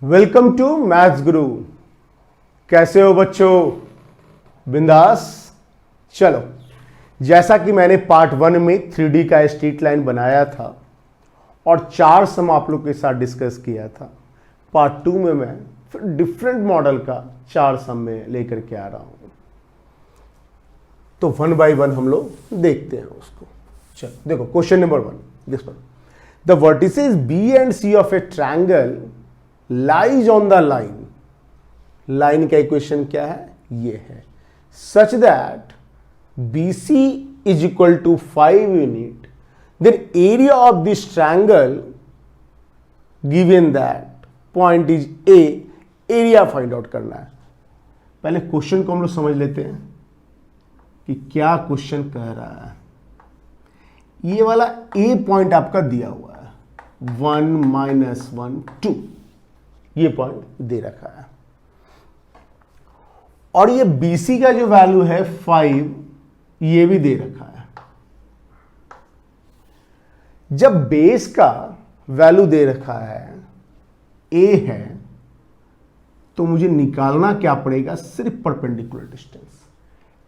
Welcome to maths गुरु। कैसे हो बच्चों? बिंदास। चलो, जैसा कि मैंने पार्ट 1 में 3D का स्ट्रेट लाइन बनाया था और 4 सम आप लोग के साथ डिस्कस किया था, पार्ट 2 में मैं फिर डिफरेंट मॉडल का 4 सम में लेकर के आ रहा हूं। तो 1 बाय 1 हम लोग देखते हैं उसको। चलो देखो, question number 1 this one. The vertices B and C of a triangle lies on the line. Line का इक्वेशन क्या है? ये है such that BC is equal to 5 unit, then area of this triangle given that point is A, area find out करना है। पहले question को हम लोग समझ लेते हैं कि क्या क्वेश्चन कह रहा है। ये वाला A पॉइंट आपका दिया हुआ है 1 - 1 2, ये पॉइंट दे रखा है और ये BC का जो वैल्यू है 5, ये भी दे रखा है। जब बेस का वैल्यू दे रखा है A है, तो मुझे निकालना क्या पड़ेगा? सिर्फ परपेंडिकुलर डिस्टेंस।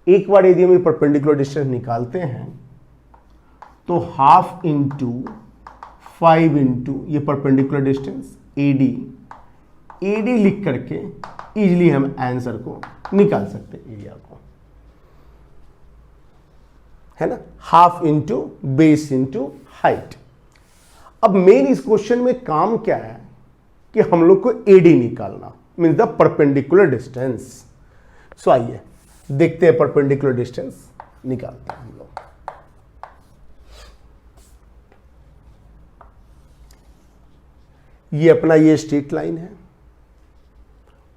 एक बार यदि हम परपेंडिकुलर डिस्टेंस निकालते हैं तो 1/2 इंटू 5 इंटू ये परपेंडिकुलर डिस्टेंस AD लिख करके इजीली हम आंसर को निकाल सकते हैं, एरिया को, है ना। 1/2 इंटू बेस इंटू हाइट। अब मेन इस क्वेश्चन में काम क्या है कि हम लोग को AD निकालना, मीन्स द परपेंडिकुलर डिस्टेंस। सो आइए देखते हैं परपेंडिकुलर डिस्टेंस निकालते हैं हम लोग। ये अपना ये स्ट्रेट लाइन है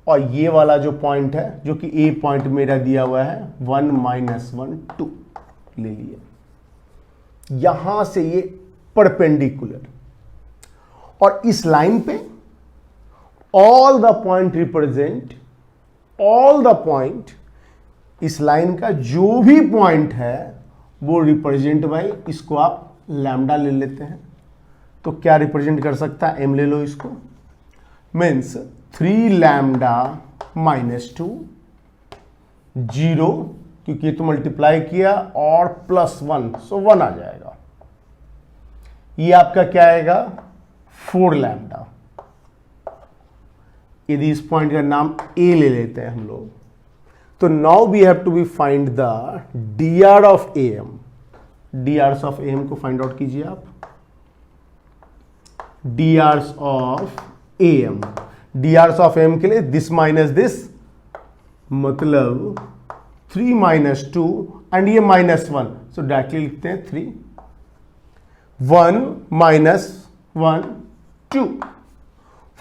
और ये वाला जो पॉइंट है, जो कि A पॉइंट मेरा दिया हुआ है 1 - 1 2 ले लिया। यहां से ये परपेंडिकुलर और इस लाइन पे all the point represent, all the point, इस लाइन का जो भी पॉइंट है वो रिप्रेजेंट बाय, इसको आप लैम्डा ले लेते हैं तो क्या रिप्रेजेंट कर सकता है? M ले लो इसको, मीन्स 3 लैम्डा -2 0, क्योंकि ये तो मल्टीप्लाई किया, और +1, सो 1 आ जाएगा। ये आपका क्या आएगा? 4 लैम्डा। यदि इस पॉइंट का नाम A ले लेते हैं हम लोग, तो now we have to be find the dr of AM। drs of AM को फाइंड आउट कीजिए आप। drs of AM, drs of AM के लिए दिस माइनस दिस, मतलब 3 - 2 एंड ये -1, सो डायरेक्टली लिखते हैं 3 1 - 1 2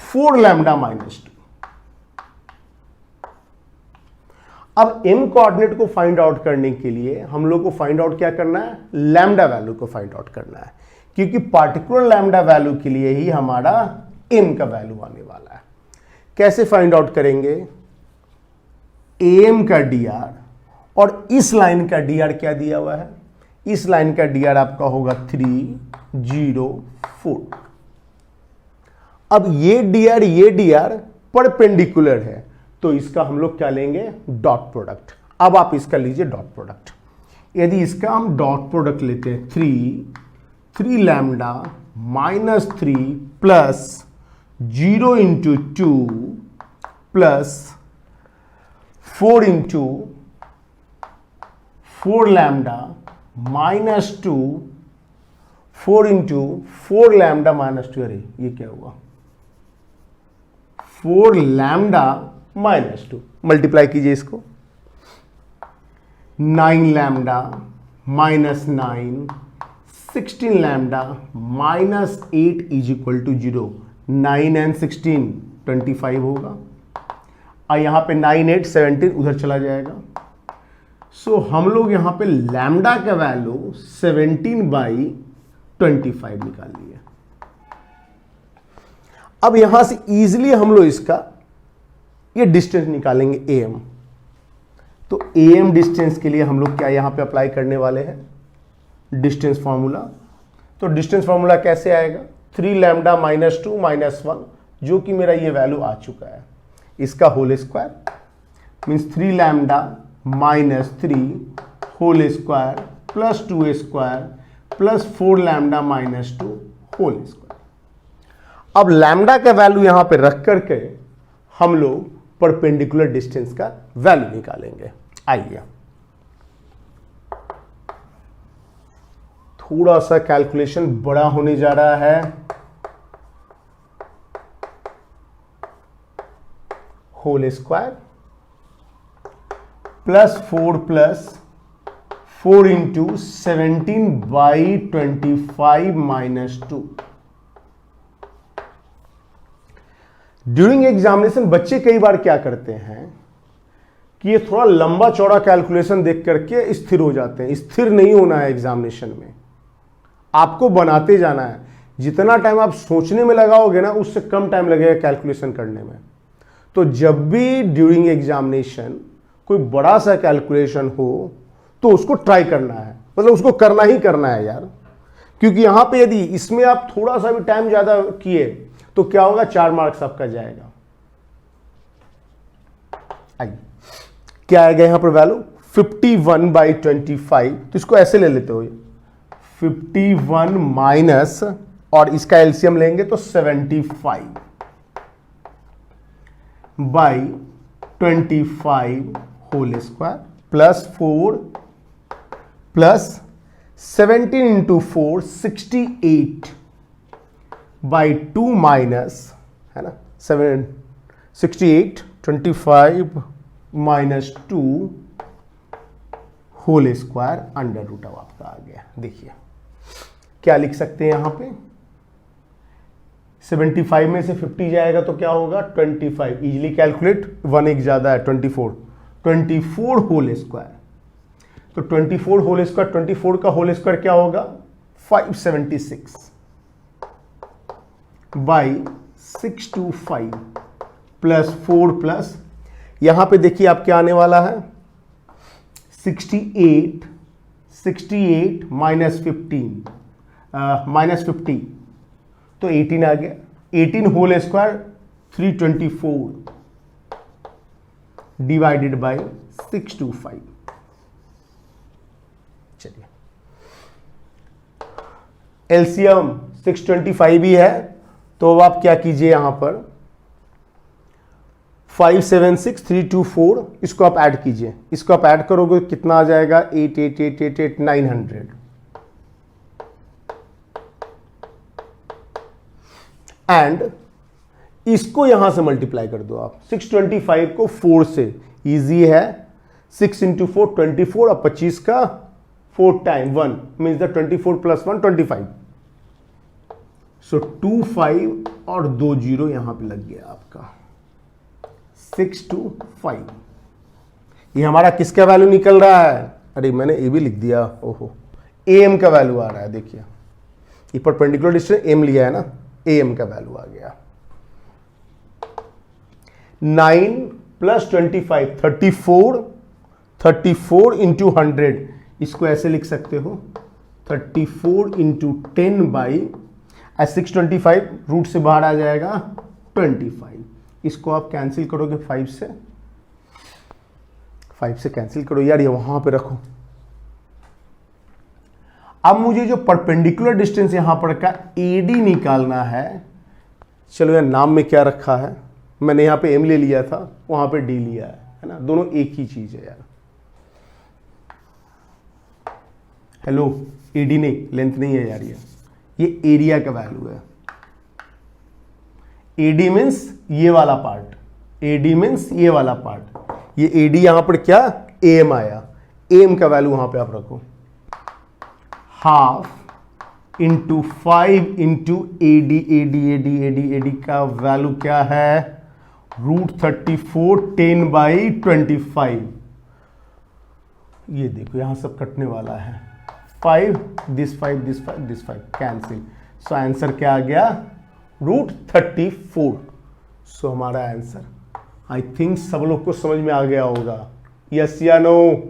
4 लैम्डा -2। अब M कोऑर्डिनेट को फाइंड आउट करने के लिए हम लोग को फाइंड आउट क्या करना है? लैम्डा वैल्यू को फाइंड आउट करना है, क्योंकि पार्टिकुलर लैम्डा वैल्यू के लिए ही हमारा M का वैल्यू आने वाला है। कैसे फाइंड आउट करेंगे? AM का dr और इस लाइन का dr क्या दिया हुआ है? इस लाइन का dr आपका होगा 3 0 4। अब ये dr परपेंडिकुलर है, तो इसका हम लोग क्या लेंगे? Dot product. अब आप इसका लीजिए डॉट प्रोडक्ट। यदि इसका हम डॉट प्रोडक्ट लेते हैं 3 lambda -3 plus 0 into 2 plus 4 into 4 lambda -2 4 into 4 lambda -2, अरे ये क्या हुआ? 4 लैम्डा -2, मल्टीप्लाई कीजिए इसको। 9 lambda -9 16 lambda -8 is equal to 0। 9 and 16 25 होगा, और यहां पे 9 8 17 उधर चला जाएगा। सो हम लोग यहां पे लैम्डा का वैल्यू 17/25 निकाल लिया। अब यहां से इजीली हम लोग इसका ये डिस्टेंस निकालेंगे AM। तो AM डिस्टेंस के लिए हम लोग क्या यहां पे अप्लाई करने वाले हैं? Distance formula. तो डिस्टेंस फॉर्मूला कैसे आएगा? 3 लैम्डा -2 -1 जो कि मेरा ये वैल्यू आ चुका है, इसका whole square means 3 lambda minus 3 whole square plus 2 square plus 4 lambda minus 2 whole square. अब लैम्डा का वैल्यू यहां पे रख करके हम लोग परपेंडिकुलर डिस्टेंस का वैल्यू निकालेंगे। आइए थोड़ा सा कैलकुलेशन बड़ा होने जा रहा है। Whole square plus 4 into 17/25 minus 2। During examination बच्चे कई बार क्या करते हैं कि ये थोड़ा लंबा चौड़ा कैलकुलेशन देख करके स्थिर हो जाते हैं। स्थिर नहीं होना है एग्जामिनेशन में, आपको बनाते जाना है। जितना टाइम आप सोचने में लगाओगे ना, उससे कम टाइम लगेगा कैलकुलेशन करने में। तो जब भी ड्यूरिंग एग्जामिनेशन कोई बड़ा सा कैलकुलेशन हो तो उसको ट्राई करना है, मतलब उसको करना ही करना है यार। क्योंकि यहां पे यदि इसमें आप थोड़ा सा भी टाइम ज्यादा किए तो क्या होगा, 4 मार्क्स आपका जाएगा। आइए क्या आएगा यहां पर वैल्यू 51/25। तो इसको ऐसे ले लेते हो, 51 माइनस और इसका एलसीएम लेंगे तो 75/25 whole square plus 4 plus 17 into 4 68/2 minus, है ना, 68 25 minus 2 whole square under root अब आपका आ गया। देखिए क्या लिख सकते हैं यहां पे, 75 में से 50 जाएगा तो क्या होगा 25। इजीली कैलकुलेट, 1 एक ज्यादा है 24 होल स्क्वायर। तो 24 होल स्क्वायर, 24 का होल स्क्वायर क्या होगा 576/625 प्लस 4 प्लस यहां पे देखिए आप क्या आने वाला है 68 माइनस 50 तो 18 आ गया। 18 होल स्क्वायर 324 डिवाइडेड बाय 625। चलिए एलसीएम 625 ही है, तो अब आप क्या कीजिए यहां पर 576324 इसको आप ऐड कीजिए। इसको आप ऐड करोगे कितना आ जाएगा 8888 900। एंड इसको यहां से मल्टीप्लाई कर दो आप 625 को 4 से, इजी है 6 इंटू 4 24 और 25 का 4 टाइम 1 मीन्स द 24 प्लस 1 25। सो 25 और 2 0 यहां पे लग गया आपका 625। ये हमारा किसका वैल्यू निकल रहा है, अरे मैंने ए भी लिख दिया, ओहो एम का वैल्यू आ रहा है। देखिए ये परपेंडिकुलर डिस्टेंस एम लिया है ना, एम का वैल्यू आ गया 9 प्लस 25 34 इंटू 100। इसको ऐसे लिख सकते हो 34 इंटू 10 बाई 625 रूट से बाहर आ जाएगा 25। इसको आप कैंसिल करोगे 5 से कैंसिल करो यार, ये वहां पे रखो। अब मुझे जो परपेंडिकुलर डिस्टेंस यहां पर का एडी निकालना है। चलो यार नाम में क्या रखा है, मैंने यहां पे एम ले लिया था, वहां पे डी लिया है ना, दोनों एक ही चीज है यार। हेलो एडी नहीं, लेंथ नहीं है यार, ये एरिया का वैल्यू है। एडी मीन्स ये वाला पार्ट, एडी मीन्स ये वाला पार्ट, ये एडी यहां पर क्या एम आया, एम का वैल्यू वहां पे आप रखो 1/2 इंटू 5 इंटू एडी का वैल्यू क्या है √34 10/25। ये देखो यहां सब कटने वाला है 5 दिस 5 कैंसिल। सो आंसर क्या आ गया √34। सो हमारा आंसर आई थिंक सब लोग को समझ में आ गया होगा, यस या नो,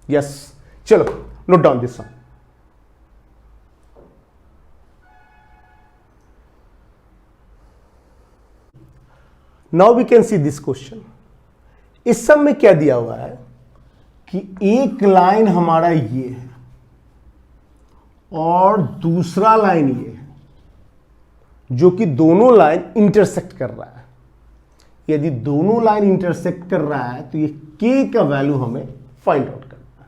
यस। चलो note down this sum. Now we can see this question. इस सब में क्या दिया हुआ है कि एक लाइन हमारा ये है और दूसरा लाइन ये है, जो कि दोनों लाइन इंटरसेक्ट कर रहा है। यदि दोनों लाइन इंटरसेक्ट कर रहा है तो ये k का वैल्यू हमें फाइंड आउट करना है।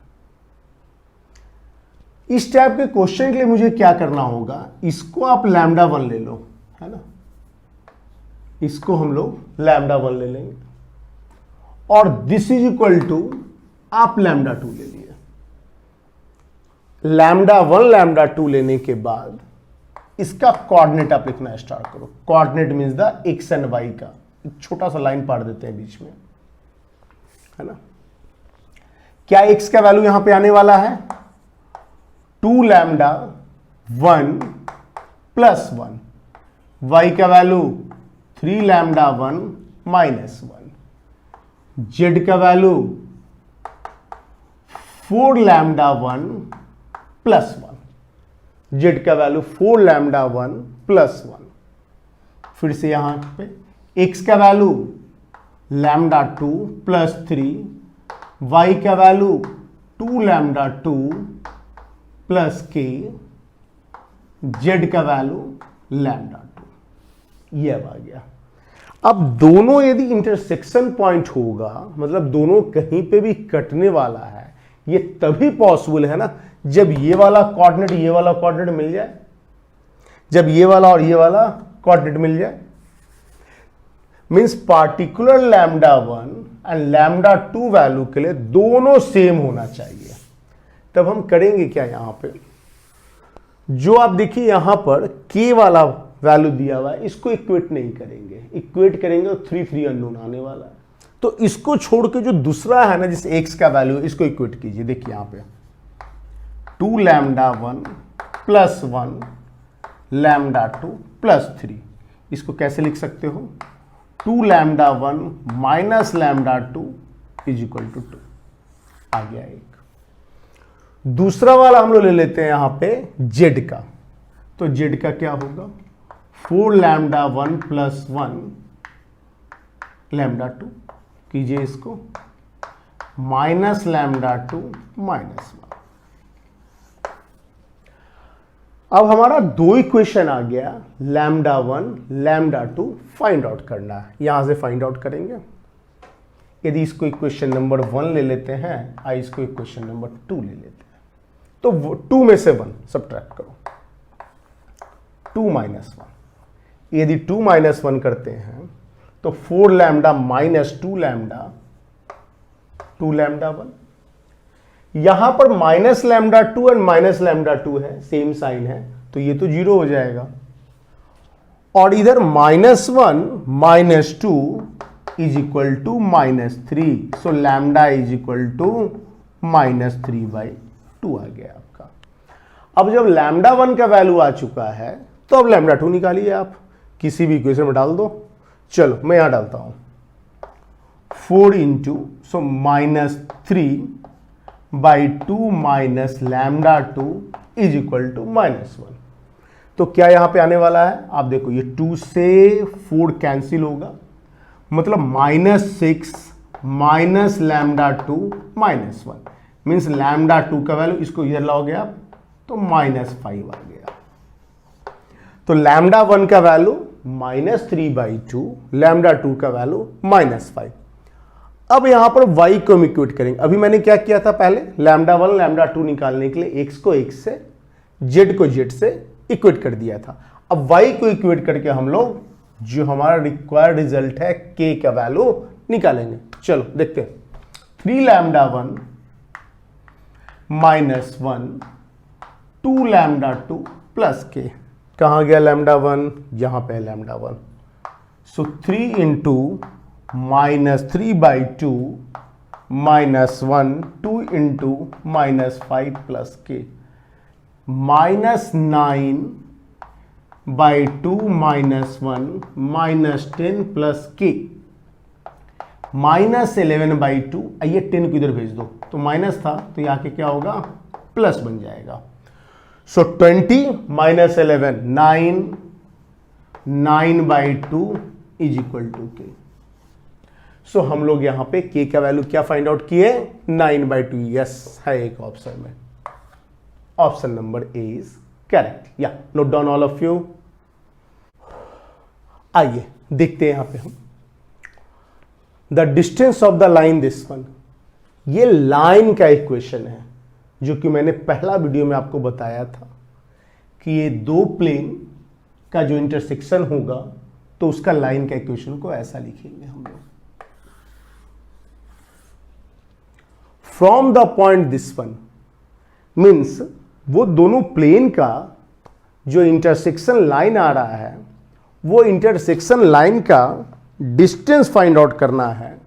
इस टाइप के क्वेश्चन के लिए मुझे क्या करना होगा, इसको आप λ1 ले लो, है ना, इसको हम लोग λ1 ले लेंगे और दिस इज इक्वल टू आप λ2 ले लिए। λ1 λ2 लेने के बाद इसका कोऑर्डिनेट आप लिखना स्टार्ट करो। Coordinate means the X and Y का एक छोटा सा लाइन पाड़ देते हैं बीच में, है ना। क्या एक्स का वैल्यू यहां पे आने वाला है 2λ1 प्लस 1, वाई का वैल्यू 3λ1 माइनस 1, जेड का वैल्यू 4λ1 प्लस 1, जेड का वैल्यू 4λ1 प्लस 1। फिर से यहां पे x का वैल्यू λ2 प्लस 3, y का वैल्यू 2λ2 प्लस k, z का वैल्यू λ2। ये अब आ गया। अब दोनों यदि इंटरसेक्शन पॉइंट होगा, मतलब दोनों कहीं पे भी कटने वाला है, ये तभी पॉसिबल है ना जब ये वाला कोऑर्डिनेट मिल जाए, जब ये वाला और ये वाला कोऑर्डिनेट मिल जाए। मींस पार्टिकुलर λ1 एंड λ2 वैल्यू के लिए दोनों सेम होना चाहिए। तब हम करेंगे क्या, यहां पे जो आप देखिए यहां पर k वाला वैल्यू दिया हुआ है, इसको इक्वेट नहीं करेंगे, इक्वेट करेंगे तो 3 अननोन आने वाला है। तो इसको छोड़ के जो दूसरा है ना, जिस x का वैल्यू, इसको इक्वेट कीजिए। देखिए यहां पे 2λ1 प्लस 1 λ2 प्लस 3, इसको कैसे लिख सकते हो 2λ1 माइनस λ2 इज इक्वल टू 2। आ गया एक। दूसरा वाला हम लोग ले लेते हैं यहां पे z का, तो z का क्या होगा 4λ1 प्लस 1 λ2, कीजिए इसको माइनस λ2 माइनस 1। अब हमारा दो इक्वेशन आ गया, λ1 λ2 फाइंड आउट करना है। यहां से फाइंड आउट करेंगे। यदि इसको इक्वेशन नंबर 1 ले लेते हैं, इसको इक्वेशन नंबर 2 ले लेते हैं, तो 2 में से 1 सब्ट्रैक्ट करो, 2 माइनस 1। यदि 2 माइनस 1 करते हैं तो 4λ माइनस 2λ1। यहां पर माइनस λ2 एंड माइनस λ2 है, सेम साइन है, तो ये तो 0 हो जाएगा। और इधर -1 minus 2 is equal to -3, so λ is equal to -3/2 आ गया आपका। अब जब λ1 का वैल्यू आ चुका है तो अब λ2 निकालिए, आप किसी भी इक्वेशन में डाल दो। चलो मैं यहां डालता हूं 4 into so -3/2 minus λ2 is equal to -1। तो क्या यहां पे आने वाला है, आप देखो ये 2 से 4 कैंसिल होगा, मतलब -6 माइनस λ2 -1 मीन्स λ2 का वैल्यू, इसको इधर लाओगे आप तो -5 आ गया। तो λ1 का वैल्यू -3/2, λ2 का वैल्यू -5। अब यहां पर y को हम इक्वेट करेंगे। अभी मैंने क्या किया था, पहले λ1 λ2 निकालने के लिए x को x से, z को z से इक्वेट कर दिया था। अब y को इक्वेट करके हम लोग जो हमारा रिक्वायर्ड रिजल्ट है k का वैल्यू निकालेंगे। चलो देखते हैं 3λ1 माइनस 1 2λ2 प्लस k। कहां गया λ1, यहां पे λ1, सो 3 into -3/2 -1 2 into -5 plus k -9/2 -1 -10 plus k -11/2। आइए 10 को इधर भेज दो, तो माइनस था तो यहाँ के क्या होगा प्लस बन जाएगा। सो 20 -11 9 9/2 इज इक्वल टू k। सो हम लोग यहां पे k का वैल्यू क्या फाइंड आउट किए 9/2। यस है एक ऑप्शन में, option number A is correct. या note down all of you. आइए देखते हैं यहां पे हम the distance of the line this one. ये लाइन का इक्वेशन है जो कि मैंने पहला वीडियो में आपको बताया था कि ये दो प्लेन का जो इंटरसेक्शन होगा तो उसका लाइन का इक्वेशन को ऐसा लिखेंगे हम लोग, from the point this one means वो दोनों प्लेन का जो इंटरसेक्शन लाइन आ रहा है वो इंटरसेक्शन लाइन का डिस्टेंस फाइंड आउट करना है,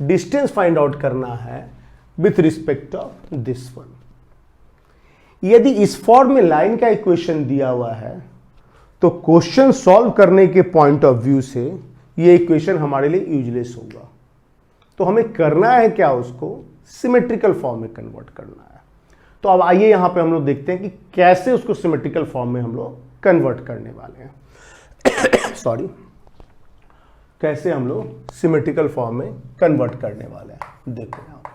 डिस्टेंस फाइंड आउट करना है with respect of this one. यदि इस फॉर्म में लाइन का इक्वेशन दिया हुआ है तो क्वेश्चन सॉल्व करने के पॉइंट ऑफ व्यू से ये इक्वेशन हमारे लिए यूजलेस होगा। तो हमें करना है क्या, उसको सिमेट्रिकल फॉर्म में कन्वर्ट करना है। तो अब आइए यहां पे हम लोग देखते हैं कि कैसे उसको सिमेट्रिकल फॉर्म में हम लोग कन्वर्ट करने वाले हैं। सॉरी, कैसे हम लोग सिमेट्रिकल फॉर्म में कन्वर्ट करने वाले हैं। देखो यहां पे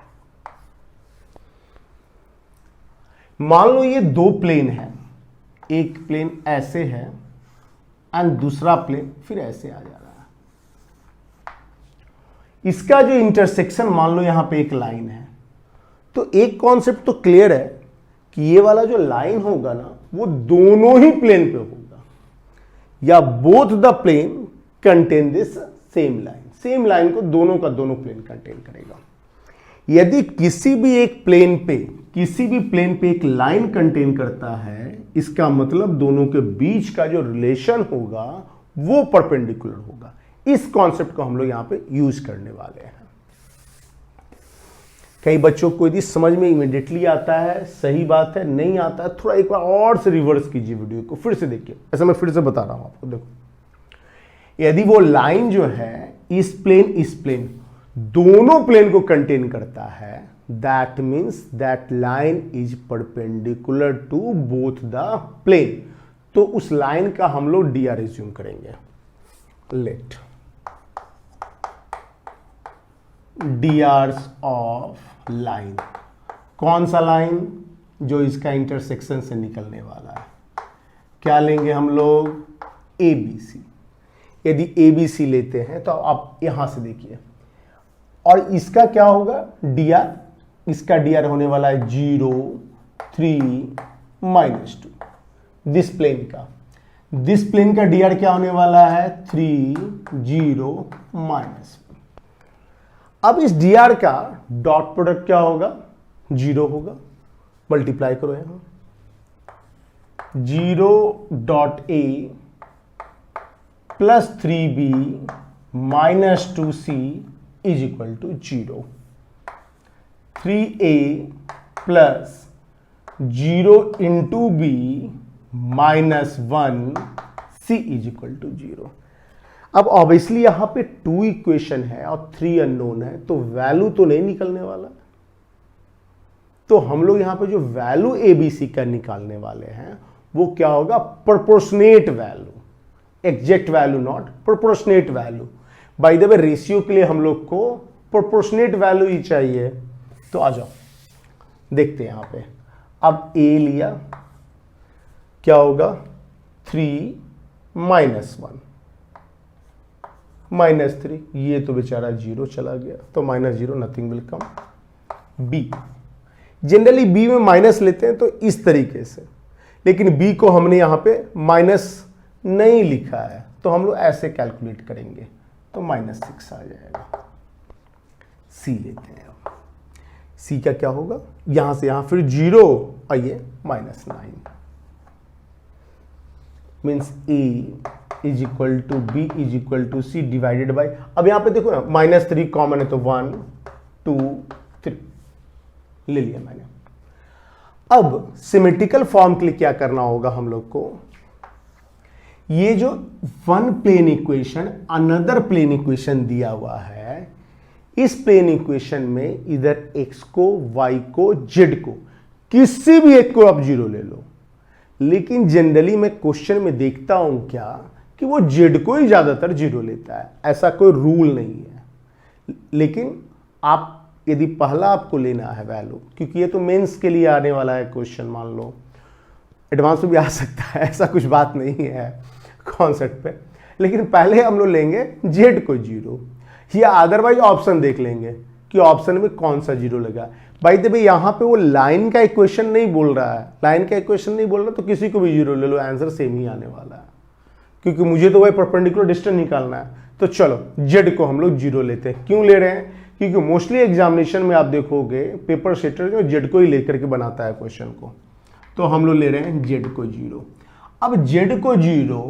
मान लो ये दो प्लेन है, एक प्लेन ऐसे है एंड दूसरा प्लेन फिर ऐसे आ जा रहा है। इसका जो इंटरसेक्शन मान लो यहां पे एक लाइन है, तो एक कॉन्सेप्ट तो क्लियर है कि ये वाला जो लाइन होगा ना वो दोनों ही प्लेन पे होगा, या both the plane contain this same line. Same line को दोनों का दोनों प्लेन कंटेन करेगा। यदि किसी भी प्लेन पे एक लाइन कंटेन करता है, इसका मतलब दोनों के बीच का जो रिलेशन होगा वो परपेंडिकुलर होगा। इस कॉन्सेप्ट को हम लोग यहां पे यूज करने वाले हैं। कई बच्चों को यदि समझ में इमीडिएटली आता है, सही बात है, नहीं आता है थोड़ा एक बार और से रिवर्स कीजिए, वीडियो को फिर से देखिए। ऐसा मैं फिर से बता रहा हूं आपको। देखो यदि वो लाइन जो है इस प्लेन दोनों प्लेन को कंटेन करता है, that means that line is perpendicular to both the plane. तो उस लाइन का हम लोग डी एज्यूम करेंगे। लेट drs ऑफ लाइन, कौन सा लाइन, जो इसका इंटरसेक्शन से निकलने वाला है। क्या लेंगे हम लोग, ABC। यदि ABC लेते हैं तो आप यहां से देखिए, और इसका क्या होगा dr, इसका dr होने वाला है 0, 3, -2। दिस प्लेन का dr क्या होने वाला है 3, 0, -1। अब इस dr का डॉट प्रोडक्ट क्या होगा 0 होगा। मल्टीप्लाई करो यहां, 0.a plus 3b minus 2c is equal to 0। 3a plus 0 into b minus 1c is equal to 0। अब ऑब्वियसली यहां पे 2 इक्वेशन है और 3 अननोन है, तो वैल्यू तो नहीं निकलने वाला। तो हम लोग यहां पे जो वैल्यू ABC का निकालने वाले हैं वो क्या होगा, proportionate value, exact value not, proportionate value. By the way ratio के लिए हम लोग को प्रोपोर्शनेट वैल्यू ही चाहिए। तो आ जाओ देखते हैं यहां पे। अब A लिया, क्या होगा 3 -1 -3, ये तो बेचारा 0 चला गया, तो -0 nothing will come. B, generally B में माइनस लेते हैं तो इस तरीके से, लेकिन B को हमने यहां पे माइनस नहीं लिखा है, तो हम लोग ऐसे कैलकुलेट करेंगे तो -6 आ जाएगा। C लेते हैं। अब C का क्या होगा, यहां से यहां फिर 0 और ये -9 means A is equal to B is equal to C divided by, अब यहां पे देखो ना -3 कॉमन है तो 1, 2, 3 ले लिया मैंने। अब सिमेट्रिकल फॉर्म के लिए क्या करना होगा हम लोग को, ये जो one plane equation another plane equation दिया हुआ है, इस प्लेन इक्वेशन में इधर x को, y को, z को, किसी भी एक को आप 0 ले लो। लेकिन जनरली मैं क्वेश्चन में देखता हूं क्या कि वो z को ही ज्यादातर 0 लेता है, ऐसा कोई रूल नहीं है। लेकिन आप यदि पहला आपको लेना है वैल्यू, क्योंकि ये तो मेंस के लिए आने वाला है क्वेश्चन, मान लो एडवांस में भी आ सकता है, ऐसा कुछ बात नहीं है कॉन्सेप्ट पे, लेकिन पहले हम लोग लेंगे जेड को 0, या अदरवाइज ऑप्शन देख लेंगे कि ऑप्शन में कौन सा 0 लगा। भाई देखिए यहाँ पे वो लाइन का इक्वेशन नहीं बोल रहा है, लाइन का इक्वेशन नहीं बोल रहा, तो किसी को भी 0 ले लो, आंसर सेम ही आने वाला है, क्योंकि मुझे तो वही परपेंडिकुलर डिस्टेंस निकालना है। तो चलो जेड को हम लोग 0 लेते हैं। क्यों ले रहे हैं? क्योंकि मोस्टली एग्जामिनेशन में आप देखोगे पेपर सेटर जो जेड को ही लेकर के बनाता है क्वेश्चन को, तो हम लोग ले रहे हैं जेड को 0। अब जेड को 0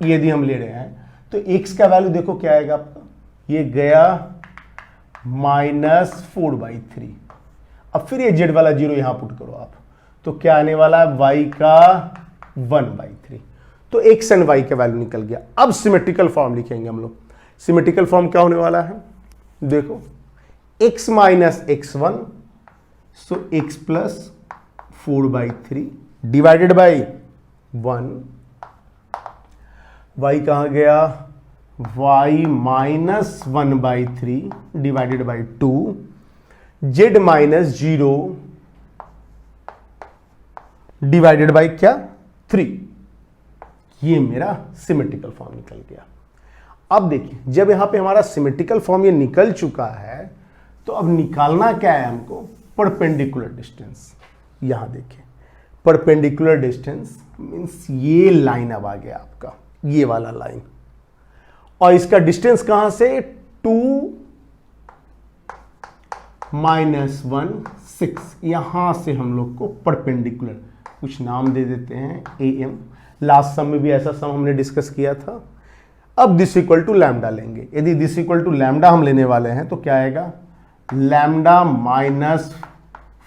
यदि हम ले रहे हैं तो एक्स का वैल्यू देखो क्या आएगा आपका, ये गया -4/3। अब फिर ये जेड वाला 0 यहां पुट करो आप, तो क्या आने वाला है, y का 1/3। तो एक्स एंड वाई का वैल्यू निकल गया। अब सिमेट्रिकल फॉर्म लिखेंगे हम लोग। सिमेट्रिकल फॉर्म क्या होने वाला है, देखो x minus x1, so x plus 4/3 divided by 1, y कहां गया, y minus 1/3 divided by 2, z minus 0 divided by क्या, 3। ये मेरा सिमेट्रिकल फॉर्म निकल गया। अब देखिए जब यहां पे हमारा सिमेट्रिकल फॉर्म ये निकल चुका है, तो अब निकालना क्या है हमको, परपेंडिकुलर डिस्टेंस। यहां देखिए परपेंडिकुलर डिस्टेंस मींस ये लाइन अब आ गया आपका, ये वाला लाइन, और इसका डिस्टेंस कहां से, 2 - 1 6, यहां से हम लोग को परपेंडिकुलर कुछ नाम दे देते हैं AM। लास्ट सम में भी ऐसा सम हमने डिस्कस किया था। अब दिस इक्वल टू लैम्डा लेंगे। यदि दिस इक्वल टू लैम्डा हम लेने वाले हैं तो क्या आएगा, लैम्डा माइनस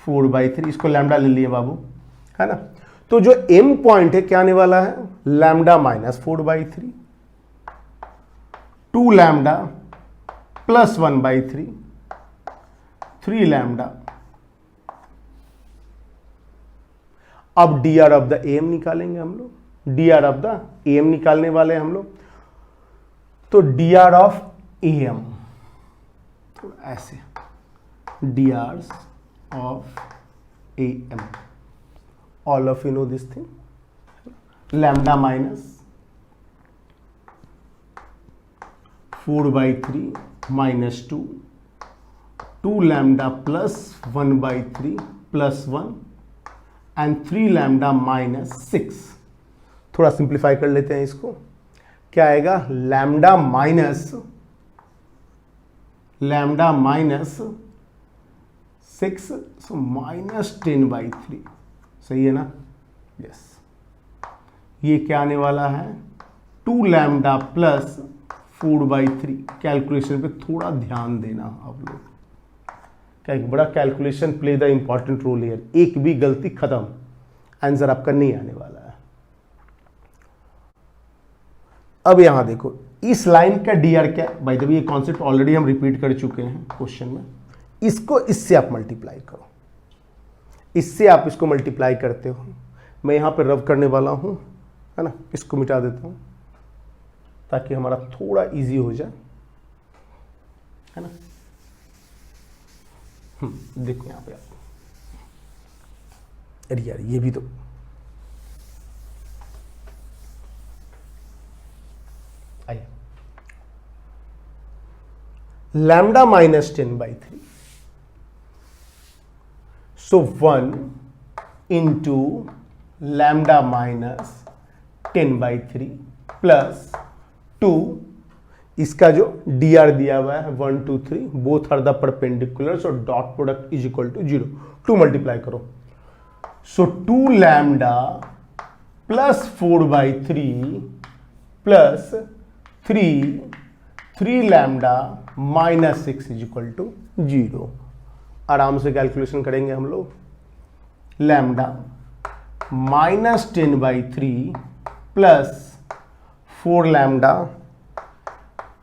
4/3। इसको लैम्डा ले लिए बाबू, है ना। तो जो M पॉइंट है क्या आने वाला है, lambda minus 4/3, 2 lambda plus 1/3, 3 lambda. अब dr ऑफ द AM निकालेंगे हम लोग, dr ऑफ द AM निकालने वाले हैं हम लोग। तो dr ऑफ AM, तो ऐसे dr of AM, all of you know this thing, lambda minus 4/3 minus 2, 2 lambda plus 1/3 plus 1 and 3 lambda minus 6। थोड़ा सिंप्लीफाई कर लेते हैं इसको, क्या आएगा, लैम्डा माइनस 6, सो -10/3, सही है ना, यस। ये क्या आने वाला है, 2 लैम्डा प्लस 4/3। कैलकुलेशन पे थोड़ा ध्यान देना आप लोग, क्या एक बड़ा calculation play the important role here. एक भी गलती खत्म, आंसर आपका नहीं आने वाला है। अब यहां देखो इस लाइन का dr क्या, बाय द वे ये कॉन्सेप्ट ऑलरेडी हम रिपीट कर चुके हैं क्वेश्चन में। इसको इससे आप मल्टीप्लाई करो, इससे आप इसको मल्टीप्लाई करते हो। मैं यहां पर रब करने वाला हूं, है ना, इसको मिटा देता हूं ताकि हमारा थोड़ा इजी हो जाए, है ना। देखो यहां पे आप, अरे यार ये भी तो, आइए, लैम्डा माइनस 10/3, सो 1 इंटू लैम्डा माइनस 10/3 प्लस 2, इसका जो dr दिया हुआ है 1 2 3, both are the perpendicular, so dot product is equal to 0। 2 multiply करो, so 2 lambda plus 4/3 plus 3 lambda minus 6 is equal to 0। आराम से कैलकुलेशन करेंगे हम लोग। Lambda minus 10/3 plus 4 lambda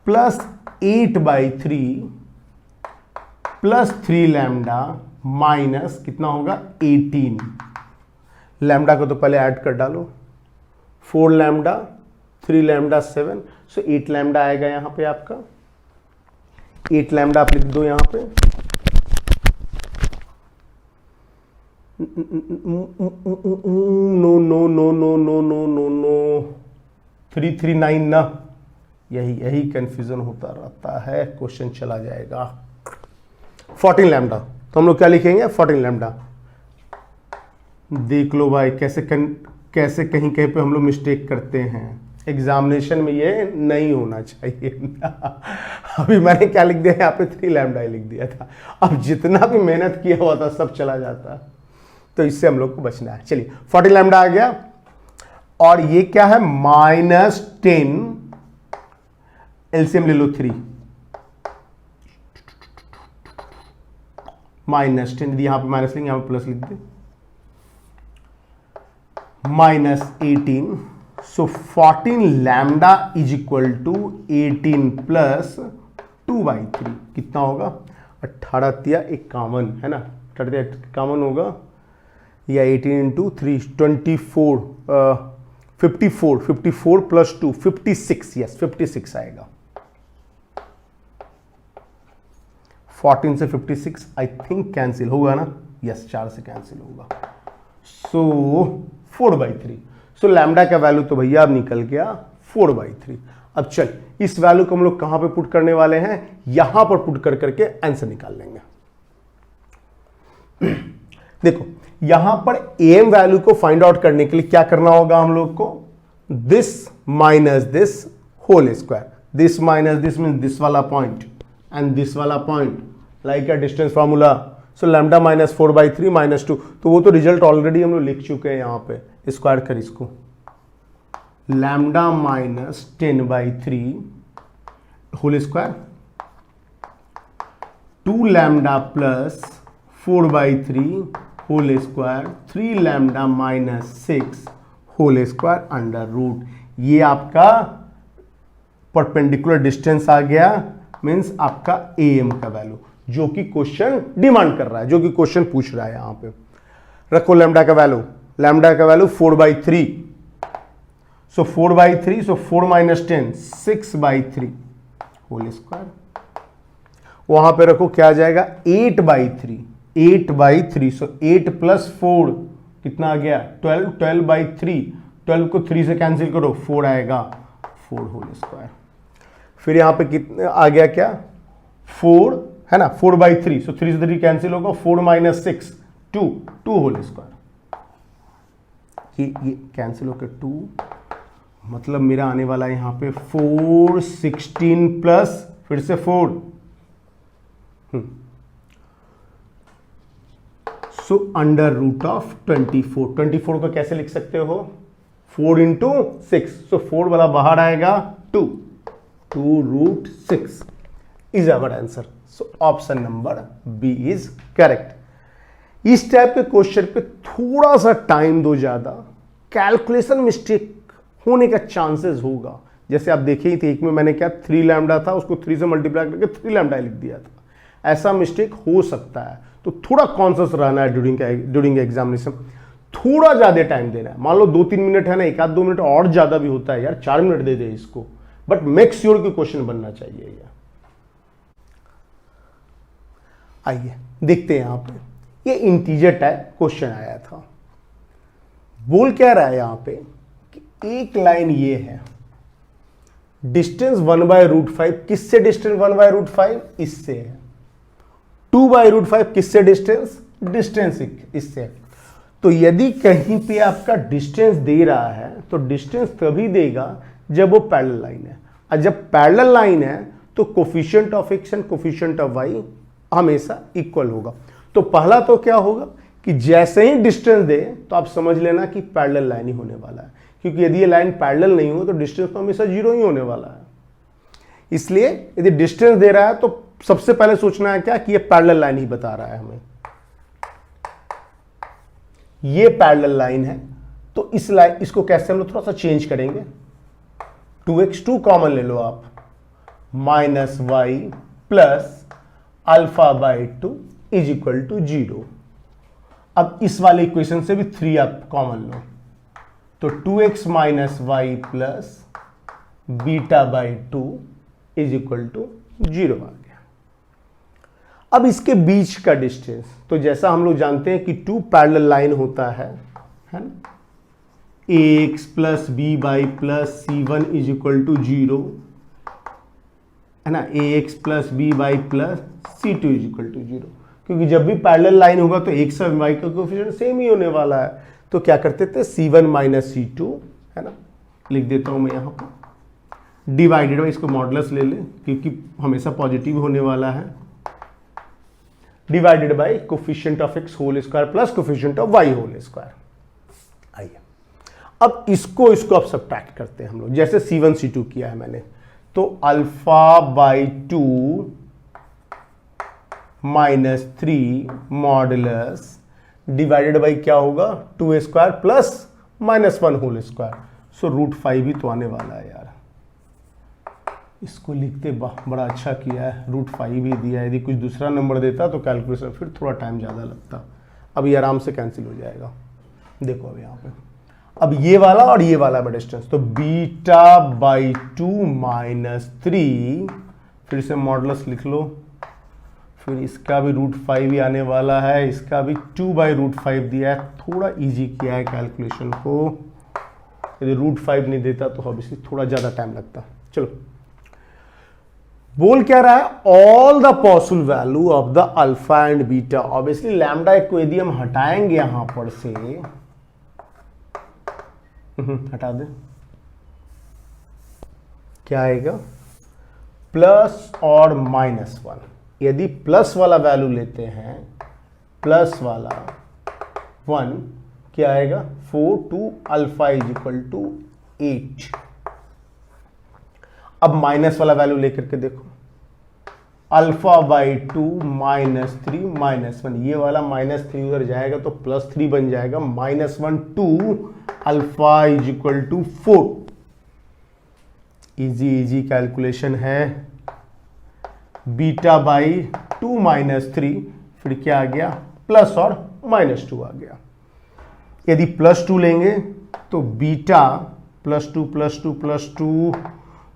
plus 8/3 plus 3 lambda minus कितना होगा 18। लैम्डा को तो पहले ऐड कर डालो, 4 लैम्डा 3 लैम्डा 7, सो 8 लैम्डा आएगा यहां पे आपका। 8 लैम्डा आप लिख दो यहां पे, no no no no no no no no 339 ना, यही कंफ्यूजन होता रहता है, क्वेश्चन चला जाएगा। 14 लैम्डा, तो हम लोग क्या लिखेंगे 14 लैम्डा। देख लो भाई कैसे कहीं कहीं पे हम लोग मिस्टेक करते हैं, एग्जामिनेशन में ये नहीं होना चाहिए। अभी मैंने क्या लिख दिया यहाँ पे 3 लैम्डा ही लिख दिया था, अब जितना भी मेहनत किया हुआ था सब चला जाता, तो इससे हम लोग को बचना है। चलिए 40 लैम्डा आ गया, और ये क्या है -10, एलसीएम ले लो 3, -10, यहां पे माइनस लेंगे, यहां पे प्लस लिख दे, -18, so 14 lambda is equal to 18 plus 2/3, कितना होगा 18 तिया 51 है ना, 18 51 होगा, या 18 इंटू 3 24, 54 प्लस 2 56, यस 56 आएगा। 14 से 56 आई थिंक कैंसिल होगा ना, यस 4 से कैंसिल होगा, सो 4/3। सो लैम्डा का वैल्यू तो भैया अब निकल गया 4/3। अब चल इस वैल्यू को हम लोग कहां पे पुट करने वाले हैं, यहां पर पुट कर करके आंसर निकाल लेंगे। देखो यहां पर एम वैल्यू को फाइंड आउट करने के लिए क्या करना होगा हम लोग को, this minus this whole square, this minus this mean this वाला पॉइंट एंड दिस वाला point, like a distance formula. So lambda minus 4/3 -2, तो वो तो रिजल्ट ऑलरेडी हम लोग लिख चुके हैं यहां पे, स्क्वायर कर इसको, lambda minus 10/3 whole square, 2 lambda plus 4/3 whole square, 3 lambda minus 6 whole square under root. ये आपका परपेंडिकुलर डिस्टेंस आ गया, मीन्स आपका एम का वैल्यू, जो कि क्वेश्चन डिमांड कर रहा है, जो कि क्वेश्चन पूछ रहा है। यहां पे रखो लैम्डा का वैल्यू, लैम्डा का वैल्यू 4/3, सो 4/3, सो 4 माइनस 10 6/3 होल स्क्वायर, वहां पे रखो क्या आ जाएगा 8/3, सो 8 प्लस 4 कितना आ गया 12, 12/3, 12 को 3 से कैंसिल करो 4 आएगा, 4 होल स्क्वायर। फिर यहां पे कितना आ गया, क्या 4 है ना, 4/3, सो 3 से 3 कैंसिल होगा, 4 माइनस 6 2 होल स्क्वायर, ये कैंसिल होकर 2, मतलब मेरा आने वाला है यहां पे 4 16 प्लस फिर से 4, सो अंडर रूट ऑफ 24 को कैसे लिख सकते हो 4 इंटू 6, सो 4 वाला बाहर आएगा 2 root 6 is our answer. So option number B is correct. इस टाइप के क्वेश्चन पे थोड़ा सा टाइम दो, ज्यादा कैलकुलेशन मिस्टेक होने का चांसेस होगा। जैसे आप देखे ही थे, एक में मैंने क्या 3 लैम्डा था, उसको 3 से मल्टीप्लाई करके 3 लैम्डा लिख दिया था, ऐसा मिस्टेक हो सकता है, तो थोड़ा कॉन्शियस रहना है ड्यूरिंग एग्जामिनेशन, थोड़ा ज्यादा टाइम देना है। मान लो 2-3 मिनट है ना, 1-2 मिनट और ज्यादा भी होता है यार, 4 मिनट दे दे इसको, बट मेक श्योर कि क्वेश्चन बनना चाहिए यार। आइए देखते हैं यहां पे, ये इंटीजर टाइप क्वेश्चन आया था। बोल क्या रहा है यहां पे कि एक लाइन ये है, डिस्टेंस 1/√5, किससे डिस्टेंस 1/√5, इससे है। 2/√5 किससे डिस्टेंस इससे। तो यदि कहीं पे आपका डिस्टेंस दे रहा है तो डिस्टेंस तभी देगा जब वो पैरेलल लाइन है, और जब पैरेलल लाइन है तो coefficient of X and coefficient of Y हमेशा इक्वल होगा। तो पहला तो क्या होगा कि जैसे ही डिस्टेंस दे तो आप समझ लेना कि पैरेलल लाइन ही होने वाला है, क्योंकि यदि ये लाइन पैरेलल नहीं हो तो डिस्टेंस तो हमेशा 0 ही होने वाला है। इसलिए यदि डिस्टेंस दे रहा है तो सबसे पहले सोचना है क्या कि ये पैरेलल लाइन ही बता रहा है हमें, ये पैरेलल लाइन है। तो इस लाइन, इसको कैसे हम लोग थोड़ा सा चेंज करेंगे, 2x2 कॉमन ले लो आप, -y plus α/2 is equal to 0। अब इस वाले इक्वेशन से भी 3 आप कॉमन लो, तो 2x minus Y plus β/2 is equal to 0 आ गया। अब इसके बीच का डिस्टेंस, तो जैसा हम लोग जानते हैं कि टू पैरेलल लाइन होता है ना, ax plus B by plus C one is equal to 0 है ना, ax plus B by plus C two is equal to 0, क्योंकि जब भी पैरेलल लाइन होगा तो x और y का कोएफिशिएंट सेम ही होने वाला है। तो क्या करते थे, c1 माइनस c2 है ना, लिख देता हूं मैं यहाँ पर, डिवाइडेड बाई, इसको मॉडुलस ले ले क्योंकि हमेशा पॉजिटिव होने वाला है, divided by coefficient of x whole square plus coefficient of y whole square. आइए अब इसको अब सब्ट्रैक्ट करते हैं हम लोग, जैसे c1 c2 किया है मैंने, तो alpha by 2 minus 3 modulus divided by क्या होगा, 2a square plus minus 1 whole square, so √5 ही तो आने वाला है यार। इसको लिखते बड़ा अच्छा किया है, √5 ही दिया है, यदि कुछ दूसरा नंबर देता तो कैलकुलेशन फिर थोड़ा टाइम ज़्यादा लगता, अब ये आराम से कैंसिल हो जाएगा। देखो अब यहाँ पे, अब ये वाला और ये वाला में डिस्टेंस, तो बीटा बाई 2 माइनस 3, फिर से मॉडुलस लिख लो, फिर इसका भी √5 ही आने वाला है, इसका भी 2 बाई √5 दिया है, थोड़ा इजी किया है कैलकुलेशन को, यदि √5 नहीं देता तो ऑब्वियसली थोड़ा ज़्यादा टाइम लगता। चलो बोल क्या रहा है, all the possible value of the alpha and beta, obviously lambda को यदि हम हटाएंगे यहां पर से, हटा दे, क्या आएगा, प्लस और -1, यदि प्लस वाला वैल्यू लेते हैं, प्लस वाला 1 क्या आएगा, 4 two alpha is equal to 8। अब माइनस वाला वैल्यू लेकर के देखो, अल्फा बाई 2 माइनस 3 माइनस 1, ये वाला -3 उधर जाएगा तो +3 बन जाएगा, -1 2 alpha is equal to 4। Easy calculation है, बीटा बाई 2 माइनस 3, फिर क्या आ गया, प्लस और -2 आ गया। यदि +2 लेंगे तो बीटा +2 +2 +2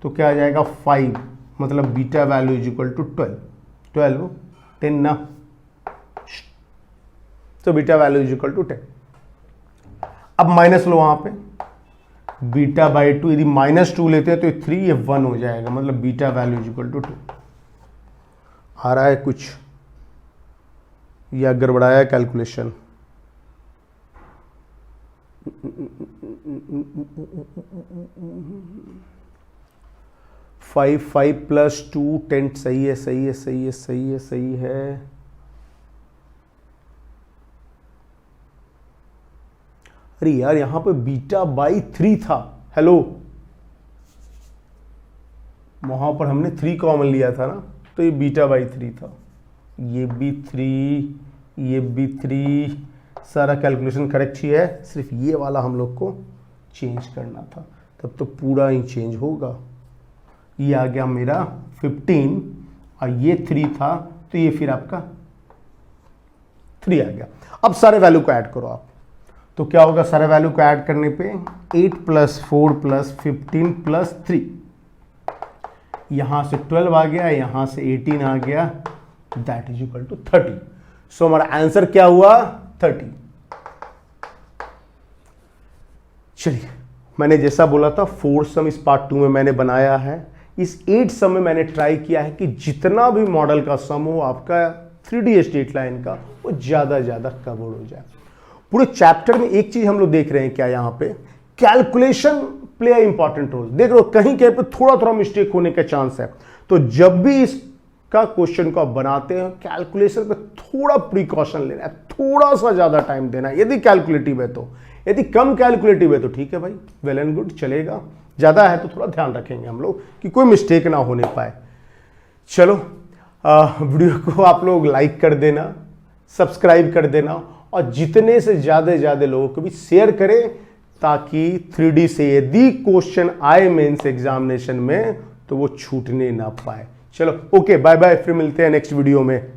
तो क्या आ जाएगा 5, मतलब beta value is equal to 12 10 ना, तो beta value is equal to 10। अब माइनस लो वहां पे, बीटा बाई 2, यदि -2 लेते हैं तो 3 ये 1 हो जाएगा, मतलब beta value is equal to 2। आ रहा है कुछ या गड़बड़ाया कैलकुलेशन, फाइव प्लस 2 10, सही है। अरे यार यहां पे बीटा बाई 3 था, हेलो, वहां पर हमने 3 कॉमन लिया था ना, तो ये बीटा बाई 3 था, ये भी 3, ये भी 3, सारा कैलकुलेशन करेक्ट ही है, सिर्फ ये वाला हम लोग को चेंज करना था, तब तो पूरा ही चेंज होगा। ये आ गया मेरा 15 और ये 3 था, तो ये फिर आपका 3 आ गया। अब सारे वैल्यू को ऐड करो आप, तो क्या होगा, सारे वैल्यू को ऐड करने पे 8 + 4 + 15 + 3, यहां से 12 आ गया, यहां से 18 आ गया, दैट इज इक्वल टू 30। सो हमारा आंसर क्या हुआ, 30। चलिए, मैंने जैसा बोला था 4 सम इस पार्ट 2 में मैंने बनाया है, इस 8 सम में मैंने ट्राई किया है कि जितना भी मॉडल का सम हो आपका 3D स्ट्रेट लाइन का, वो ज्यादा कवर हो जाए। पूरे चैप्टर में एक चीज हम लोग देख रहे हैं, क्या यहां पे कैलकुलेशन प्ले इंपॉर्टेंट रोल। देख लो कहीं पे थोड़ा मिस्टेक होने का चांस है, तो जब भी इसका क्वेश्चन को आप बनाते हैं, कैलकुलेशन पे थोड़ा प्रिकॉशन लेना है, थोड़ा सा ज्यादा टाइम देना है यदि कैलकुलेटिव है तो, यदि कम कैलकुलेटिव है तो ठीक है भाई, वेल एंड गुड, चलेगा। ज्यादा है तो थोड़ा ध्यान रखेंगे हम लोग कि कोई मिस्टेक ना होने पाए। चलो वीडियो को आप लोग लाइक कर देना, सब्सक्राइब कर देना, और जितने से ज्यादा लोगों को भी शेयर करें, ताकि 3D से यदि क्वेश्चन आए मेंस एग्जामिनेशन में तो वो छूटने ना पाए। चलो ओके, बाय बाय, फिर मिलते हैं नेक्स्ट वीडियो में।